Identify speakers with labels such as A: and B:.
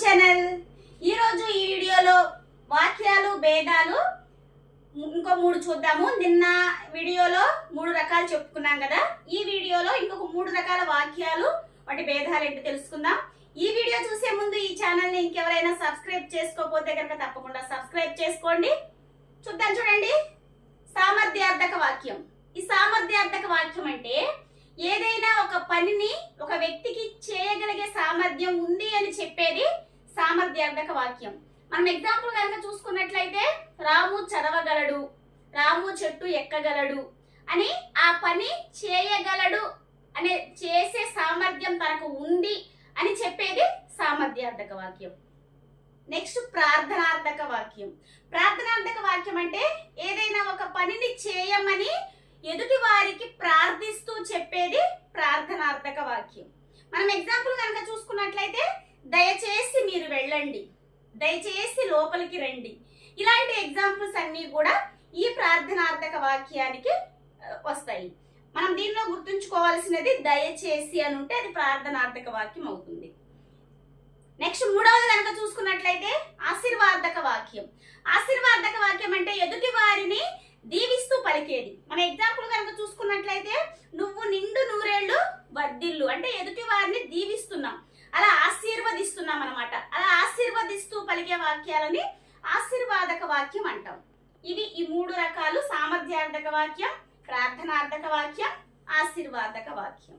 A: Channel. ఈరోజు ఈ వీడియోలో వాక్యాలు భేదాలు ఇంకో 3 చూద్దాము. నిన్న వీడియోలో 3 రకాలు చెప్పుకున్నాం కదా. ఈ వీడియోలో ఇంకొక 3 రకాల వాక్యాలు వాటి భేదాలు ఏంటో తెలుసుకుందాం. ఈ వీడియో చూసే ముందు ఈ ఛానల్ ని ఇంకెవరైనా సబ్స్క్రైబ్ చేసుకోకపోతే కనుక తప్పకుండా సబ్స్క్రైబ్ చేసుకోండి. చూద్దాం, చూడండి. సామర్థ్యార్థక వాక్యం. ఈ సామర్థ్యార్థక వాక్యం అంటే ఏదైనా ఒక పనిని ఒక వ్యక్తికి చేయగలిగే సామర్థ్యం ఉంది అని చెప్పేది సామర్థ్యార్థక వాక్యం. మనం ఎగ్జాంపుల్ కనుక చూసుకున్నట్లయితే రాము చదవగలడు, రాము చెట్టు ఎక్కగలడు అని ఆ పని చేయగలడు అనే చేసే సామర్థ్యం తనకు ఉంది అని చెప్పేది సామర్థ్యార్థక వాక్యం. నెక్స్ట్ ప్రార్థనార్థక వాక్యం. ప్రార్థనార్థక వాక్యం అంటే ఏదైనా ఒక పనిని చేయమని ఎదుటి వారికి ప్రార్థిస్తూ చెప్పేది ప్రార్థనార్థక వాక్యం. మనం ఎగ్జాంపుల్ కనుక చూసుకున్నట్లయితే దయచేసి మీరు వెళ్ళండి, దయచేసి లోపలికి రండి, ఇలాంటి ఎగ్జాంపుల్స్ అన్నీ కూడా ఈ ప్రార్థనార్థక వాక్యానికి వస్తాయి. మనం దీనిలో గుర్తుంచుకోవాల్సినది దయచేసి అని ఉంటే అది ప్రార్థనార్థక వాక్యం అవుతుంది. నెక్స్ట్ మూడవది కనుక చూసుకున్నట్లయితే ఆశీర్వాదక వాక్యం. ఆశీర్వాదక వాక్యం అంటే ఎదుటి వారిని దీవిస్తూ పలికేది. మన ఎగ్జాంపుల్ కనుక చూసుకున్నట్లయితే నువ్వు నిండు నూరేళ్లు వర్ధిల్లు అంటే ఎదుటి వారిని దీవిస్తున్నాం, అలా ఆశీర్వదిస్తున్నాం అనమాట. అలా ఆశీర్వదిస్తూ పలికే వాక్యాలని ఆశీర్వాదక వాక్యం అంటాం. ఇవి ఈ 3 రకాలు: సామర్థ్యార్థక వాక్యం, ప్రార్థనార్థక వాక్యం, ఆశీర్వాదక వాక్యం.